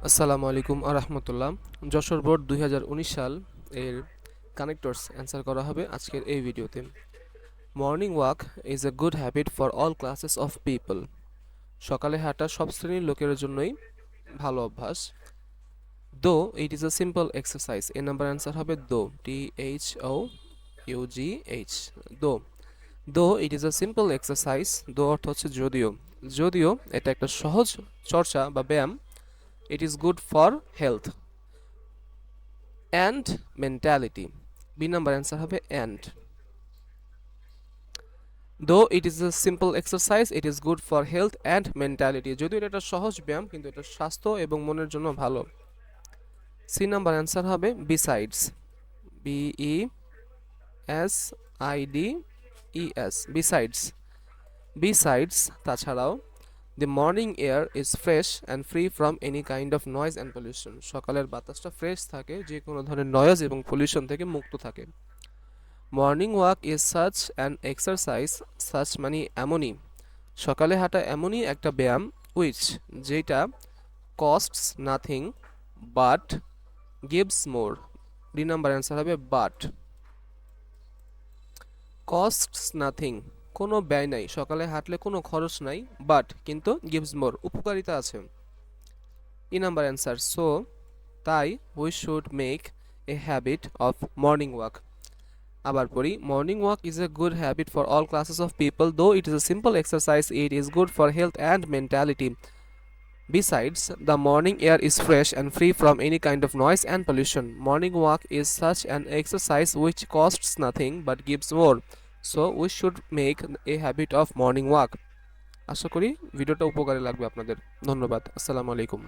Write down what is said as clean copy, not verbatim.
আসসালামু আলাইকুম আরহামতুল্লাহ। যশোর বোর্ড 2019 সাল এর কানেক্টরস অ্যান্সার করা হবে আজকের এই ভিডিওতে। Morning walk is a good habit for all classes of people. সকালে হাঁটা সব শ্রেণীর লোকের জন্যই ভালো অভ্যাস। দো it is a simple exercise, A number answer হবে দো, THOUGH। দো দো it is a simple exercise, দো অর্থ হচ্ছে যদিও, যদিও এটা একটা সহজ চর্চা বা ব্যায়াম। It is good for health and mentality, B number answer হবে and. Though it is a simple exercise it is good for health and mentality, যদিও এটা একটা সহজ ব্যায়াম কিন্তু এটা স্বাস্থ্য এবং মনের জন্য ভালো। সি নাম্বার অ্যান্সার হবে বিসাইডস, BESIDES, বিসাইডস। বিসাইডস তাছাড়াও The morning air is fresh and free from any kind of noise and pollution. সকালের বাতাসটা ফ্রেশ থাকে, যে কোনো ধরনের নয়েজ এবং পলিউশন থেকে মুক্ত থাকে। Morning walk is such an exercise, such মানে এমনই, সকালে হাঁটা এমনই একটা ব্যায়াম, উইচ যেটা costs nothing but gives more, D number answer হবে বাট। কস্টস নাথিং কোনো ব্যয় নাই, সকালে হাঁটলে কোনো খরচ নাই, বাট কিন্তু গিভস মোর উপকারিতা আছে। ই নাম্বার অ্যান্সার সো তাই we should make a habit of morning walk. আবার পড়ি, morning walk is a good habit for all classes of people, though it is a simple exercise it is good for health and mentality. Besides, the morning air is fresh and free from any kind of noise and pollution. Morning walk is such an exercise which costs nothing but gives more. So we should make a habit of morning walk. আশা করি ভিডিওটা উপকারে লাগবে আপনাদের। ধন্যবাদ। আসসালামু আলাইকুম।